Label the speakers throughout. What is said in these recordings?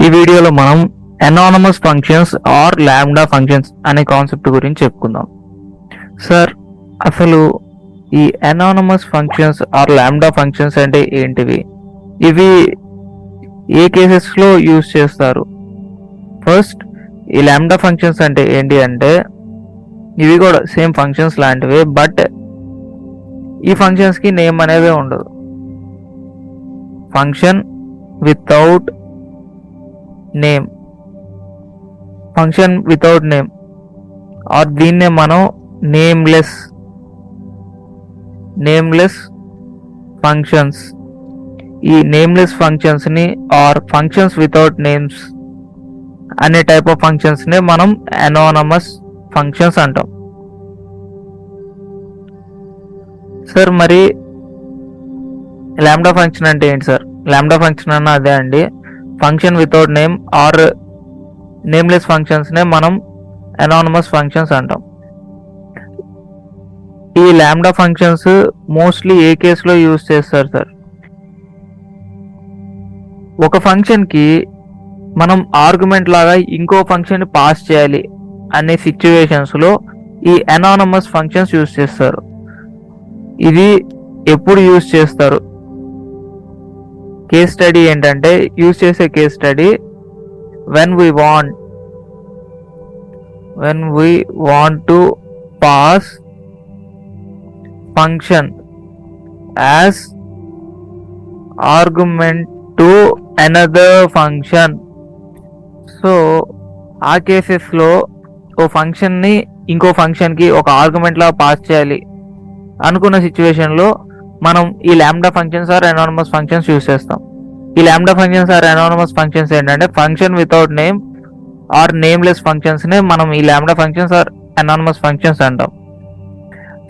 Speaker 1: ఈ వీడియోలో మనం anonymous functions or lambda functions అనే కాన్సెప్ట్ గురించి చెప్పుకుందాం. సార్, అసలు ఈ anonymous functions or lambda functions అంటే ఏంటివి? ఇవి ఏ కేసెస్లో యూజ్ చేస్తారు? ఫస్ట్, ఈ లాంబ్డా ఫంక్షన్స్ అంటే ఏంటి అంటే ఇవి కూడా సేమ్ ఫంక్షన్స్ లాంటివి, బట్ ఈ ఫంక్షన్స్కి నేమ్ అనేది ఉండదు. Function without name, function without name, or దీన్నే మనం నేమ్లెస్ ఫంక్షన్స్. ఈ నేమ్లెస్ ఫంక్షన్స్ ని ఆర్ ఫంక్షన్స్ వితౌట్ నేమ్స్ అనే టైప్ ఆఫ్ ఫంక్షన్స్ ని మనం అనోనమస్ ఫంక్షన్స్ అంటాం. సార్, మరి లాంబ్డా ఫంక్షన్ అంటే ఏంటి సార్? లాంబ్డా ఫంక్షన్ అన్న అదే అండి, function without name or nameless functions నే మనం అనోనమస్ ఫంక్షన్స్ అంటాం. ఈ లాంబ్డా ఫంక్షన్స్ మోస్ట్లీ ఏ కేసులో యూజ్ చేస్తారు సార్? ఒక ఫంక్షన్ కి మనం ఆర్గ్యుమెంట్ లాగా ఇంకో ఫంక్షన్ పాస్ చేయాలి అనే సిచ్యువేషన్స్ లో ఈ అనోనమస్ ఫంక్షన్స్ యూజ్ చేస్తారు. ఇది ఎప్పుడు యూజ్ చేస్తారు? కేస్ స్టడీ ఏంటంటే, యూజ్ చేసే case study when we want to pass function as argument to another function. So ఆ కేసెస్ లో ఓ ఫంక్షన్ ని ఇంకో ఫంక్షన్ కి ఒక ఆర్గ్యుమెంట్ లా పాస్ చేయాలి అనుకున్న సిచ్యువేషన్ లో మనం ఈ lambda functions or anonymous functions use చేస్తాం. ఈ lambda functions or anonymous functions ఏంటంటే function without name or nameless functions నే మనం ఈ lambda functions or anonymous functions అంటాం.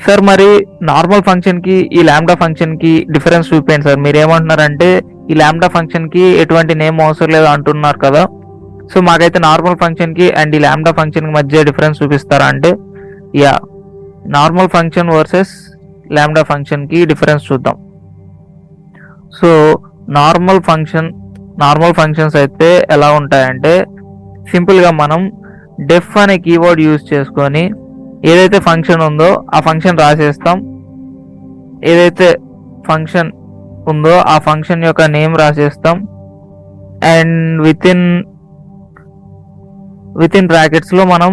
Speaker 1: సార్, మరి నార్మల్ ఫంక్షన్ కి ఈ లాంబ్డా ఫంక్షన్ కి డిఫరెన్స్ చూపించండి సార్. మీరు ఏమంటున్నారంటే ఈ లాంబ్డా ఫంక్షన్ కి ఎటువంటి నేమ్ అవసరం లేదు అంటున్నారు కదా. సో మాకైతే నార్మల్ ఫంక్షన్ కి అండ్ ఈ లాంబ్డా ఫంక్షన్ కి మధ్య డిఫరెన్స్ చూపిస్తారా అంటే, yeah, normal function versus lambda function కి డిఫరెన్స్ చూద్దాం. సో నార్మల్ ఫంక్షన్స్ అయితే ఎలా ఉంటాయంటే, సింపుల్ గా మనం డెఫ్ అనే కీవర్డ్ యూజ్ చేసుకొని ఏదైతే ఫంక్షన్ ఉందో ఆ ఫంక్షన్ రాసేస్తాం. ఏదైతే ఫంక్షన్ ఉందో ఆ ఫంక్షన్ యొక్క నేమ్ రాసేస్తాం. అండ్ విత్ ఇన్ బ్రాకెట్స్ లో మనం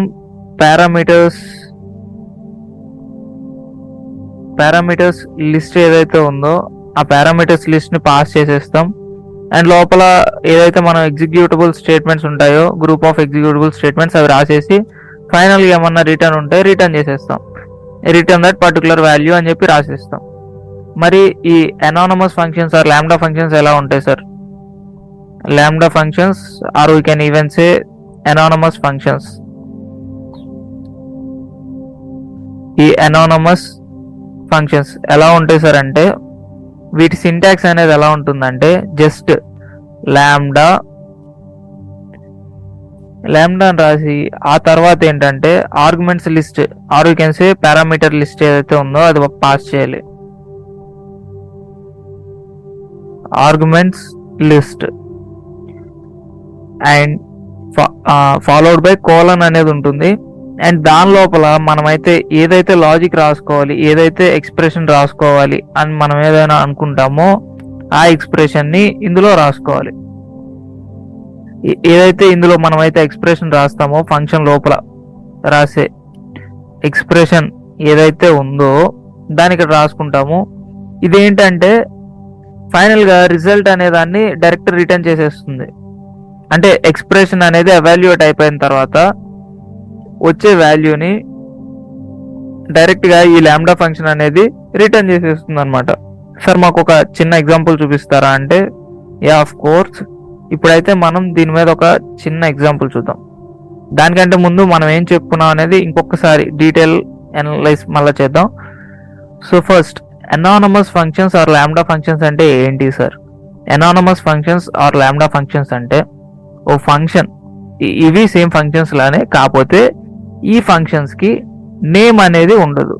Speaker 1: పారామీటర్స్ లిస్ట్ ఏదైతే ఉందో ఆ పారామీటర్స్ లిస్ట్ ని పాస్ చేసేస్తాం. అండ్ లోపల ఏదైతే మనం ఎగ్జిక్యూటబుల్ స్టేట్మెంట్స్ ఉంటాయో, గ్రూప్ ఆఫ్ ఎగ్జిక్యూటబుల్ స్టేట్మెంట్స్, అవి రాసేసి ఫైనల్ గా ఏమన్నా రిటర్న్ ఉంటే రిటర్న్ చేసేస్తాం. రిటర్న్ దట్ పర్టికులర్ వాల్యూ అని చెప్పి రాసేస్తాం. మరి ఈ anonymous functions or lambda functions ఎలా ఉంటాయి sir? Lambda functions or we can even say anonymous functions. ఈ అనోనమస్ ఫంక్షన్స్ ఎలా ఉంటాయి సార్ అంటే, వీటి సింటాక్స్ అనేది ఎలా ఉంటుందంటే, జస్ట్ లాంబ్డా అని రాసి ఆ తర్వాత ఏంటంటే arguments list or you can say parameter list ఏదైతే ఉందో అది పాస్ చేయాలి. Arguments list and followed by colon అనేది ఉంటుంది. అండ్ దాని లోపల మనమైతే ఏదైతే లాజిక్ రాసుకోవాలి, ఏదైతే ఎక్స్ప్రెషన్ రాసుకోవాలి అని మనం ఏదైనా అనుకుంటామో ఆ ఎక్స్ప్రెషన్ ని ఇందులో రాసుకోవాలి. ఏదైతే ఇందులో మనమైతే ఎక్స్ప్రెషన్ రాస్తామో ఫంక్షన్ లోపల రాసే ఎక్స్ప్రెషన్ ఏదైతే ఉందో దాన్ని ఇక్కడ రాసుకుంటాము. ఇదేంటంటే ఫైనల్ గా రిజల్ట్ అనే దాన్ని డైరెక్ట్ రిటర్న్ చేసేస్తుంది. అంటే ఎక్స్ప్రెషన్ అనేది ఎవాల్యుయేట్ అయిపోయిన తర్వాత వచ్చే వాల్యూని డైరెక్ట్ గా ఈ లాంబ్డా ఫంక్షన్ అనేది రిటర్న్ చేసేస్తుంది అనమాట. సార్, మాకు ఒక చిన్న ఎగ్జాంపుల్ చూపిస్తారా అంటే, యా, ఆఫ్ కోర్స్. ఇప్పుడైతే మనం దీని మీద ఒక చిన్న ఎగ్జాంపుల్ చూద్దాం. దానికంటే ముందు మనం ఏం చెప్పుకున్నాం అనేది ఇంకొకసారి డీటెయిల్ అనలైజ్ మళ్ళీ చేద్దాం. So first, anonymous functions or lambda functions అంటే ఏంటి sir? Anonymous functions or lambda functions అంటే ఓ ఫంక్షన్, ఇవి సేమ్ ఫంక్షన్స్ లానే, కాకపోతే ఈ ఫంక్షన్స్ కి నేమ్ అనేది ఉండదు.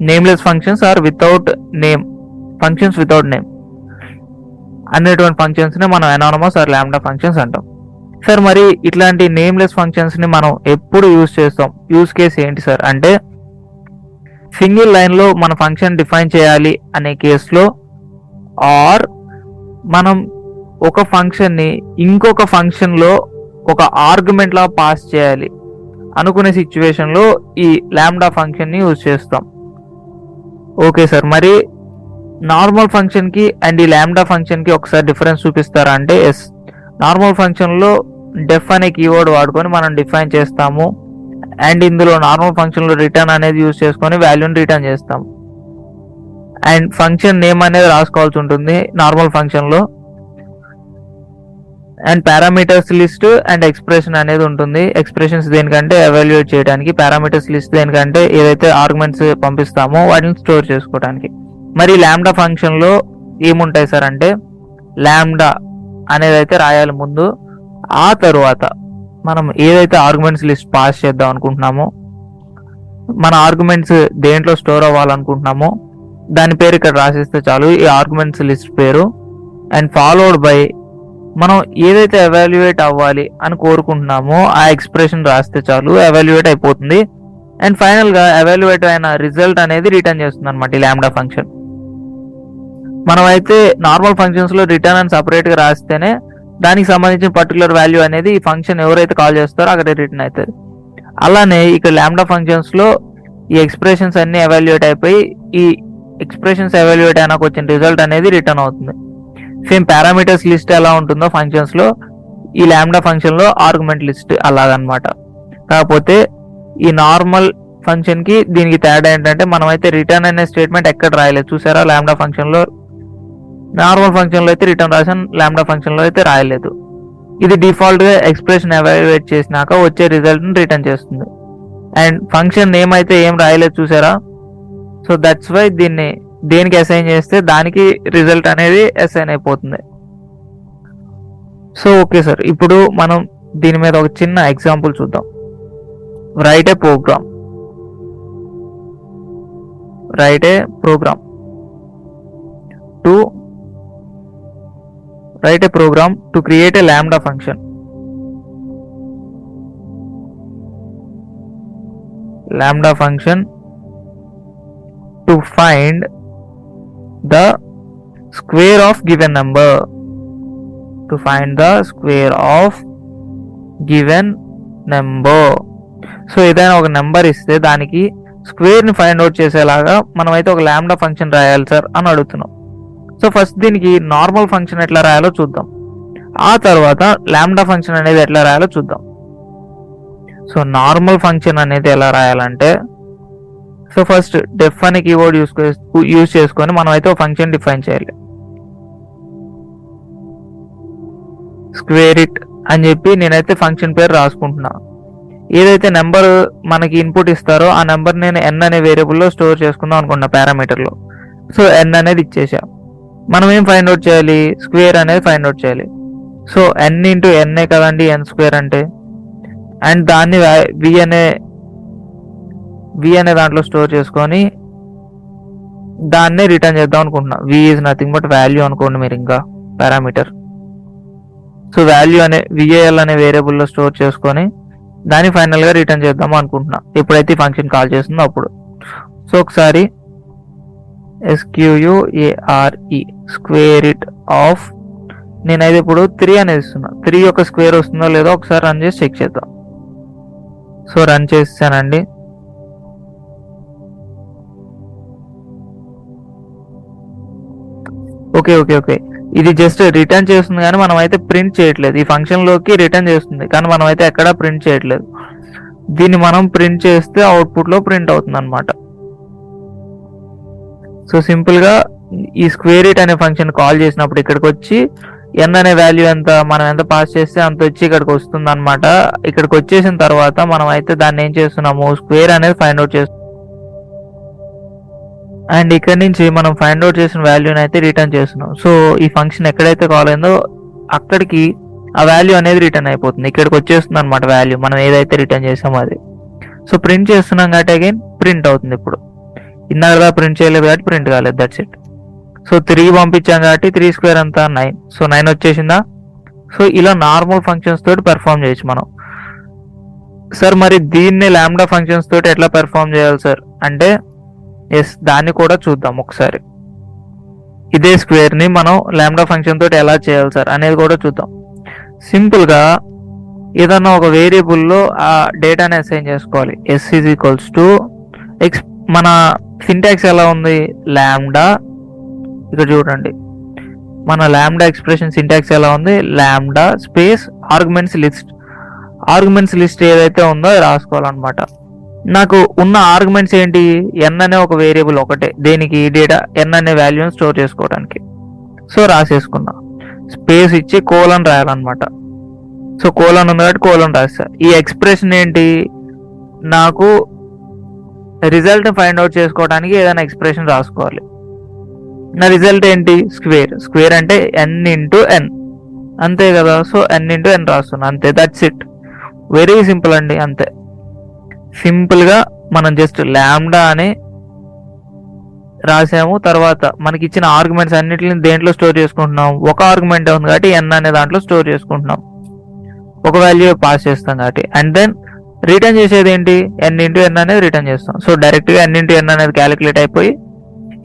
Speaker 1: Nameless functions or without name, functions without name. అనేటువంటి ఫంక్షన్స్ని మనం అనానమస్ ఆర్ లాంబ్డా ఫంక్షన్స్ అంటాం. సార్ మరి ఇట్లాంటి నేమ్లెస్ ఫంక్షన్స్ని మనం ఎప్పుడు యూజ్ చేస్తాం? యూజ్ కేస్ ఏంటి సార్ అంటే, సింగిల్ లైన్లో మన ఫంక్షన్ డిఫైన్ చేయాలి అనే కేసులో, ఆర్ మనం ఒక ఫంక్షన్ని ఇంకొక ఫంక్షన్లో ఒక ఆర్గ్యుమెంట్లా పాస్ చేయాలి అనుకునే సిచ్యువేషన్లో ఈ లాంబ్డా ఫంక్షన్ని యూజ్ చేస్తాం. ఓకే సార్, మరి నార్మల్ ఫంక్షన్కి అండ్ ఈ లాంబ్డా ఫంక్షన్కి ఒకసారి డిఫరెన్స్ చూపిస్తారా అంటే, ఎస్, నార్మల్ ఫంక్షన్లో డెఫ్ అనే కీవర్డ్ వాడుకొని మనం డిఫైన్ చేస్తాము, అండ్ ఇందులో నార్మల్ ఫంక్షన్లో రిటర్న్ అనేది యూజ్ చేసుకొని వాల్యూని రిటర్న్ చేస్తాం, అండ్ ఫంక్షన్ నేమ్ అనేది రాసుకోవాల్సి ఉంటుంది నార్మల్ ఫంక్షన్లో, and parameters list and expression అనేది ఉంటుంది. ఎక్స్ప్రెషన్స్ దేనికంటే ఎవాల్యుయేట్ చేయడానికి, పారామీటర్స్ లిస్ట్ దేనికంటే ఏదైతే ఆర్గ్యుమెంట్స్ పంపిస్తామో వాటిని స్టోర్ చేసుకోవడానికి. మరి లాంబ్డా ఫంక్షన్లో ఏముంటాయి సార్ అంటే, లాంబ్డా అనేది అయితే రాయాలి ముందు, ఆ తరువాత మనం ఏదైతే ఆర్గ్యుమెంట్స్ లిస్ట్ పాస్ చేద్దాం అనుకుంటున్నామో, మన ఆర్గ్యుమెంట్స్ దేంట్లో స్టోర్ అవ్వాలనుకుంటున్నామో దాని పేరు ఇక్కడ రాసిస్తే చాలు, ఈ ఆర్గ్యుమెంట్స్ లిస్ట్ పేరు, అండ్ ఫాలోడ్ బై మనం ఏదైతే ఎవాల్యుయేట్ అవ్వాలి అని కోరుకుంటున్నామో ఆ ఎక్స్ప్రెషన్ రాస్తే చాలు, ఎవాల్యుయేట్ అయిపోతుంది. అండ్ ఫైనల్ గా ఎవాల్యుయేట్ అయిన రిజల్ట్ అనేది రిటర్న్ చేస్తుంది అనమాట ఈ లాంబ్డా ఫంక్షన్. మనం అయితే నార్మల్ ఫంక్షన్స్ లో రిటర్న్ అని సపరేట్ గా రాస్తేనే దానికి సంబంధించిన పర్టికులర్ వాల్యూ అనేది ఈ ఫంక్షన్ ఎవరైతే కాల్ చేస్తారో అక్కడ రిటర్న్ అవుతుంది. అలానే ఇక్కడ లాంబ్డా ఫంక్షన్స్ లో ఈ ఎక్స్ప్రెషన్స్ అన్ని ఎవాల్యుయేట్ అయిపోయి ఈ ఎక్స్ప్రెషన్స్ ఎవాల్యుయేట్ అయినాక వచ్చిన రిజల్ట్ అనేది రిటర్న్ అవుతుంది. సేమ్ పారామీటర్స్ లిస్ట్ ఎలా ఉంటుందో ఫంక్షన్స్ లో, ఈ లాంబ్డా ఫంక్షన్ లో ఆర్గ్యుమెంట్ లిస్ట్ అలాగనమాట. కాకపోతే ఈ నార్మల్ ఫంక్షన్ కి దీనికి తేడా ఏంటంటే, మనం అయితే రిటర్న్ అనే స్టేట్మెంట్ ఎక్కడ రాయలేదు చూసారా. లాంబ్డా ఫంక్షన్ లో, నార్మల్ ఫంక్షన్ లో అయితే రిటర్న్ రాసాను, లాంబ్డా ఫంక్షన్ లో అయితే రాయలేదు. ఇది డిఫాల్ట్ గా ఎక్స్ప్రెషన్ ఎవాల్యుయేట్ చేసినాక వచ్చే రిజల్ట్ ని రిటర్న్ చేస్తుంది. అండ్ ఫంక్షన్ నేమ్ అయితే ఏం రాయలేదు చూసారా. సో దట్స్ వై దీన్ని దేనికి అసైన్ చేస్తే దానికి రిజల్ట్ అనేది అసైన్ అయిపోతుంది. సో ఓకే సార్, ఇప్పుడు మనం దీని మీద ఒక చిన్న ఎగ్జాంపుల్ చూద్దాం. Write a program to create a lambda function. To find the square of given number. So ఏదైనా ఒక నెంబర్ ఇస్తే దానికి స్క్వేర్ ని ఫైండ్ అవుట్ చేసేలాగా మనం అయితే ఒక లాంబ్డా ఫంక్షన్ రాయాలి సార్ అని అడుగుతున్నాం. సో ఫస్ట్ దీనికి నార్మల్ ఫంక్షన్ ఎట్లా రాయాలో చూద్దాం, ఆ తర్వాత లాంబ్డా ఫంక్షన్ అనేది ఎట్లా రాయాలో చూద్దాం. సో నార్మల్ ఫంక్షన్ అనేది ఎలా రాయాలంటే, సో ఫస్ట్ డెఫ్ అనే కీవర్డ్ యూజ్ చేసుకొని మనం అయితే ఒక ఫంక్షన్ డిఫైన్ చేయాలి. squareit అని చెప్పి నేనైతే ఫంక్షన్ పేరు రాసుకుంటున్నా. ఏదైతే నెంబర్ మనకి ఇన్పుట్ ఇస్తారో ఆ నెంబర్ నేను n అనే వేరియబుల్లో స్టోర్ చేసుకుందాం అనుకున్నా పారామీటర్లో. సో n అనేది ఇచ్చేసా. మనం ఏం ఫైండ్ అవుట్ చేయాలి, స్క్వేర్ అనేది ఫైండ్ అవుట్ చేయాలి. సో n ఇంటూ n కదండి n స్క్వేర్ అంటే, అండ్ దాన్ని v అనే దాంట్లో స్టోర్ చేసుకొని దాన్నే రిటర్న్ చేద్దాం అనుకుంటున్నా. v is nothing but value అనుకోండి మీరు, ఇంకా పారామీటర్. సో వాల్యూ అనే val అనే వేరియబుల్లో స్టోర్ చేసుకొని దాన్ని ఫైనల్ గా రిటర్న్ చేద్దాం అనుకుంటున్నా ఎప్పుడైతే ఫంక్షన్ కాల్ చేస్తుందో అప్పుడు. సో ఒకసారి squareit ఆఫ్, నేనైతే ఇప్పుడు 3 అనేది ఇస్తున్నా. 3 యొక్క స్క్వేర్ వస్తుందో లేదో ఒకసారి రన్ చేసి చెక్ చేద్దాం. సో రన్ చేసానండి. ఓకే, ఇది జస్ట్ రిటర్న్ చేస్తుంది కానీ మనం అయితే ప్రింట్ చేయట్లేదు. ఈ ఫంక్షన్ లోకి రిటర్న్ చేస్తుంది కానీ మనం అయితే ఎక్కడా ప్రింట్ చేయట్లేదు. దీన్ని మనం ప్రింట్ చేస్తే అవుట్పుట్ లో ప్రింట్ అవుతుంది అనమాట. సో సింపుల్ గా ఈ squareit అనే ఫంక్షన్ కాల్ చేసినప్పుడు ఇక్కడికి వచ్చి n అనే వాల్యూ మనం ఎంత పాస్ చేస్తే అంత వచ్చి ఇక్కడికి వస్తుంది అనమాట. ఇక్కడికి వచ్చేసిన తర్వాత మనం అయితే దాన్ని ఏం చేస్తున్నాము, స్క్వేర్ అనేది ఫైండ్ అవుట్ చేస్తున్నాం. అండ్ ఇక్కడ నుంచి మనం ఫైండ్ అవుట్ చేసిన వాల్యూని అయితే రిటర్న్ చేస్తున్నాం. సో ఈ ఫంక్షన్ ఎక్కడైతే కాల్ అయిందో అక్కడికి ఆ వాల్యూ అనేది రిటర్న్ అయిపోతుంది, ఇక్కడికి వచ్చేస్తుంది అనమాట వాల్యూ మనం ఏదైతే రిటర్న్ చేసామో అది. సో ప్రింట్ చేస్తున్నాం కాబట్టి అగైన్ ప్రింట్ అవుతుంది. ఇప్పుడు ఇందాక ప్రింట్ చేయలేదు కాబట్టి ప్రింట్ కాలేదు, దట్స్ ఇట్. సో 3 పంపించాం కాబట్టి 3 స్క్వేర్ ఎంత 9. సో 9 వచ్చేసిందా. సో ఇలా నార్మల్ ఫంక్షన్స్ తోటి పెర్ఫామ్ చేయొచ్చు మనం. సార్ మరి దీన్ని లాంబ్డా ఫంక్షన్స్ తోటి ఎట్లా పెర్ఫామ్ చేయాలి సార్ అంటే ఎస్, దాన్ని కూడా చూద్దాం ఒకసారి. ఇదే స్క్వేర్ ని మనం లాంబ్డా ఫంక్షన్ తోటి ఎలా చేయాలి సార్ అనేది కూడా చూద్దాం. సింపుల్ గా ఏదన్నా ఒక వేరియబుల్లో ఆ డేటాని అసైన్ చేసుకోవాలి. S is equals to X. మన సింటాక్స్ ఎలా ఉంది, లాంబ్డా, ఇక్కడ చూడండి మన లాంబ్డా ఎక్స్ప్రెషన్ సింటాక్స్ ఎలా ఉంది, lambda space arguments list. Arguments list ఏదైతే ఉందో అది రాసుకోవాలన్నమాట. నాకు ఉన్న ఆర్గ్యుమెంట్స్ ఏంటి, ఎన్ అనే ఒక వేరియబుల్ ఒకటే, దేనికి డేటా ఎన్ అనే వాల్యూని స్టోర్ చేసుకోవడానికి. సో రాసేసుకున్నా, స్పేస్ ఇచ్చి కోలన్ రాయాలన్నమాట. సో కోలన్ ఉంది కాబట్టి కోలన్ రాస్తా. ఈ ఎక్స్ప్రెషన్ ఏంటి, నాకు రిజల్ట్ ఫైండ్ అవుట్ చేసుకోవడానికి ఏదైనా ఎక్స్ప్రెషన్ రాసుకోవాలి. నా రిజల్ట్ ఏంటి, స్క్వేర్. స్క్వేర్ అంటే ఎన్ ఇంటూ ఎన్, అంతే కదా. సో ఎన్ ఇంటూ ఎన్ రాస్తున్నా, అంతే. దట్స్ ఇట్, వెరీ సింపుల్ అండి, అంతే. సింపుల్ గా మనం జస్ట్ లాంబ్డా అని రాసాము. తర్వాత మనకి ఇచ్చిన ఆర్గ్యుమెంట్స్ అన్నిటిని దేంట్లో స్టోర్ చేసుకుంటున్నాం, ఒక ఆర్గ్యుమెంట్ ఉంది కాబట్టి ఎన్ అనే దాంట్లో స్టోర్ చేసుకుంటున్నాం, ఒక వాల్యూ పాస్ చేస్తాం కాబట్టి. అండ్ దెన్ రిటర్న్ చేసేది ఏంటి, ఎన్ ఇంటూ ఎన్ అనేది రిటర్న్ చేస్తాం. సో డైరెక్ట్ గా ఎన్ ఇంటూ ఎన్ అనేది క్యాలిక్యులేట్ అయిపోయి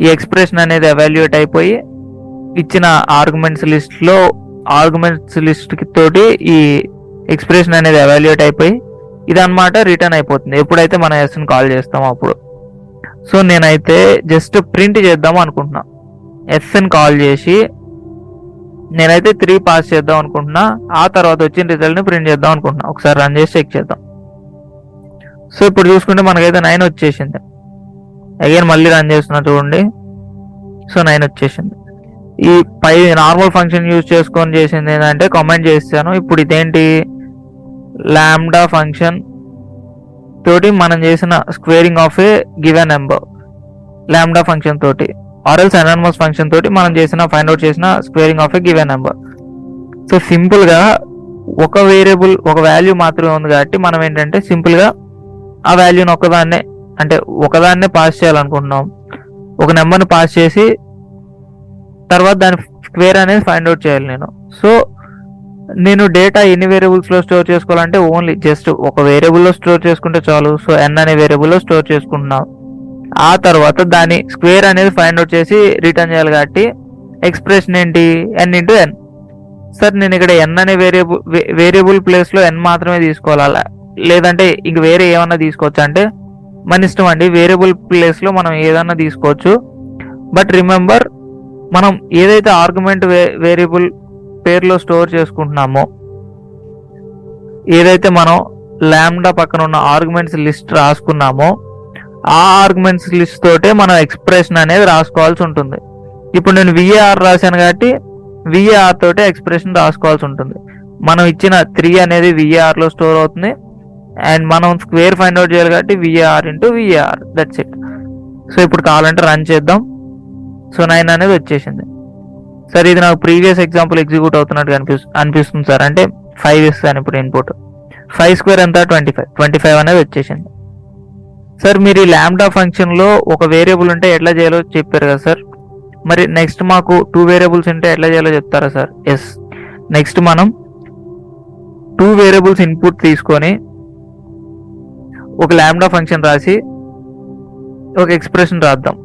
Speaker 1: ఈ ఎక్స్ప్రెషన్ అనేది ఎవాల్యుయేట్ అయిపోయి ఇచ్చిన ఆర్గ్యుమెంట్స్ లిస్ట్ తోటి ఈ ఎక్స్ప్రెషన్ అనేది ఎవాల్యుయేట్ అయిపోయి ఇదన్నమాట రిటర్న్ అయిపోతుంది ఎప్పుడైతే మనం ఎస్ ని కాల్ చేస్తామో అప్పుడు. సో నేనైతే జస్ట్ ప్రింట్ చేద్దాం అనుకుంటున్నా. ఎస్ ని కాల్ చేసి నేనైతే 3 పాస్ చేద్దాం అనుకుంటున్నా. ఆ తర్వాత వచ్చిన రిజల్ట్ ని ప్రింట్ చేద్దాం అనుకుంటున్నా. ఒకసారి రన్ చేసి చెక్ చేద్దాం. సో ఇప్పుడు చూసుకుంటే మనకైతే 9 వచ్చేసింది. అగైన్ మళ్ళీ రన్ చేస్తున్నా చూడండి. సో 9 వచ్చేసింది. ఈ పై నార్మల్ ఫంక్షన్ యూజ్ చేసుకొని చేసింది ఏంటంటే కామెంట్ చేస్తాను. ఇప్పుడు ఇదేంటి, లాంబ్డా ఫంక్షన్ తోటి మనం చేసిన squaring of a given number, lambda function తోటి ఆర్ఎల్స్ అనోనమస్ ఫంక్షన్ తోటి మనం చేసిన ఫైండ్ అవుట్ చేసిన squaring of a given number. So simple గా ఒక వేరియబుల్ ఒక వాల్యూ మాత్రమే ఉంది కాబట్టి మనం ఏంటంటే సింపుల్ గా ఆ వాల్యూని ఒకదాన్నే పాస్ చేయాలనుకుంటున్నాం. ఒక నెంబర్ని పాస్ చేసి తర్వాత దాని స్క్వేర్ అనేది ఫైండ్ అవుట్ చేయాలి నేను. సో నేను డేటా ఎన్ని వేరియబుల్స్ లో స్టోర్ చేసుకోవాలంటే ఓన్లీ జస్ట్ ఒక వేరియబుల్లో స్టోర్ చేసుకుంటే చాలు. సో ఎన్ అనే వేరియబుల్లో స్టోర్ చేసుకుంటున్నాం. ఆ తర్వాత దాని స్క్వేర్ అనేది ఫైండ్ అవుట్ చేసి రిటర్న్ చేయాలి కాబట్టి ఎక్స్ప్రెషన్ ఏంటి, ఎన్ ఇంటూ ఎన్. సార్ నేను ఇక్కడ ఎన్ అనే వేరియబుల్ ప్లేస్ లో ఎన్ మాత్రమే తీసుకోవాలా, లేదంటే ఇంక వేరే ఏమన్నా తీసుకోవచ్చు అంటే మన ఇష్టం అండి. వేరియబుల్ ప్లేస్ లో మనం ఏదన్నా తీసుకోవచ్చు. బట్ రిమెంబర్, మనం ఏదైతే ఆర్గ్యుమెంట్ వేరియబుల్ పేరులో స్టోర్ చేసుకుంటున్నామో, ఏదైతే మనం లాంబ్డా పక్కన ఉన్న ఆర్గ్యుమెంట్స్ లిస్ట్ రాసుకున్నామో ఆ ఆర్గ్యుమెంట్స్ లిస్ట్ తోటే మనం ఎక్స్ప్రెషన్ అనేది రాసుకోవాల్సి ఉంటుంది. ఇప్పుడు నేను విఏఆర్ రాశాను కాబట్టి విఏఆర్ తోటే ఎక్స్ప్రెషన్ రాసుకోవాల్సి ఉంటుంది. మనం ఇచ్చిన 3 అనేది విఏఆర్ లో స్టోర్ అవుతుంది. అండ్ మనం స్క్వేర్ ఫైండ్ అవుట్ చేయాలి కాబట్టి VAR into VAR, that's it. So ఇప్పుడు కావాలంటే రన్ చేద్దాం. సో 9 అనేది వచ్చేసింది. సార్ ఇది నాకు ప్రీవియస్ ఎగ్జాంపుల్ ఎగ్జిక్యూట్ అవుతున్నట్టు అనిపిస్తుంది సార్ అంటే 5 ఇస్తాను ఇప్పుడు ఇన్పుట్. 5 స్క్వేర్ ఎంత 25 అనేది వచ్చేసింది. సార్ మీరు ఈ లాంబ్డా ఫంక్షన్ లో ఒక వేరియబుల్ ఉంటే ఎట్లా చేయాలో చెప్పారు కదా సార్, మరి నెక్స్ట్ మాకు 2 వేరియబుల్స్ ఉంటే ఎట్లా చేయాలో చెప్తారా సార్? ఎస్, నెక్స్ట్ మనం 2 వేరియబుల్స్ ఇన్పుట్ తీసుకొని ఒక లాంబ్డా ఫంక్షన్ రాసి ఒక ఎక్స్ప్రెషన్ రాద్దాం.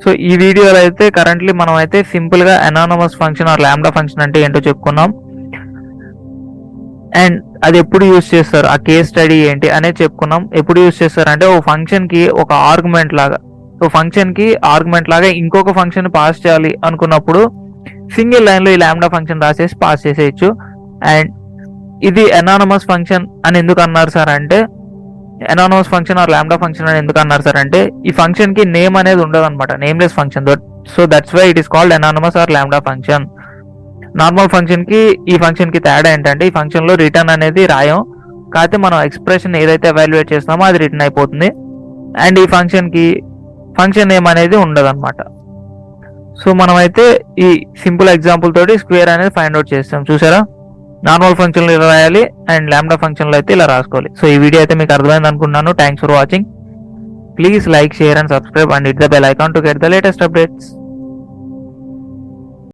Speaker 1: సో ఈ వీడియోలో అయితే కరెంట్లీ మనం అయితే సింపుల్ గా anonymous function are lambda function అంటే ఏంటో చెప్పుకున్నాం. అండ్ అది ఎప్పుడు యూజ్ చేస్తారు, ఆ కేస్ స్టడీ ఏంటి అనేది చెప్పుకున్నాం. ఎప్పుడు యూజ్ చేస్తారు అంటే ఓ ఫంక్షన్ కి ఒక ఆర్గ్యుమెంట్ లాగా ఇంకొక ఫంక్షన్ పాస్ చేయాలి అనుకున్నప్పుడు సింగిల్ లైన్ లో ఈ లాంబ్డా ఫంక్షన్ రాసేసి పాస్ చేసేయచ్చు. అండ్ ఇది అనోనమస్ ఫంక్షన్ అని ఎందుకు అన్నారు సార్ అంటే, anonymous function are lambda function అని ఎందుకు అన్నారు సార్ అంటే, ఈ ఫంక్షన్ కి నేమ్ అనేది ఉండదు అనమాట, nameless function. So that's why it is called anonymous or lambda function. Normal function కి ఈ ఫంక్షన్ కి తేడా ఏంటంటే, ఈ ఫంక్షన్ లో రిటర్న్ అనేది రాయం, కాకపోతే మనం ఎక్స్ప్రెషన్ ఏదైతే ఎవాల్యుయేట్ చేస్తామో అది రిటర్న్ అయిపోతుంది. అండ్ ఈ ఫంక్షన్ నేమ్ అనేది ఉండదు అనమాట. సో మనం అయితే ఈ సింపుల్ ఎగ్జాంపుల్ తోటి స్క్వేర్ అనేది ఫైండ్ అవుట్ చేస్తాం. చూసారా, నార్మల్ ఫంక్షన్ లో ఇలా రాయాలి అండ్ లాంబ్డా ఫంక్షన్ లో అయితే ఇలా రాసుకోవాలి. సో ఈ వీడియో అయితే మీకు అర్థమైంది అనుకుంటున్నాను. Thanks for watching. Please like, share and subscribe and hit the bell icon to get the latest updates.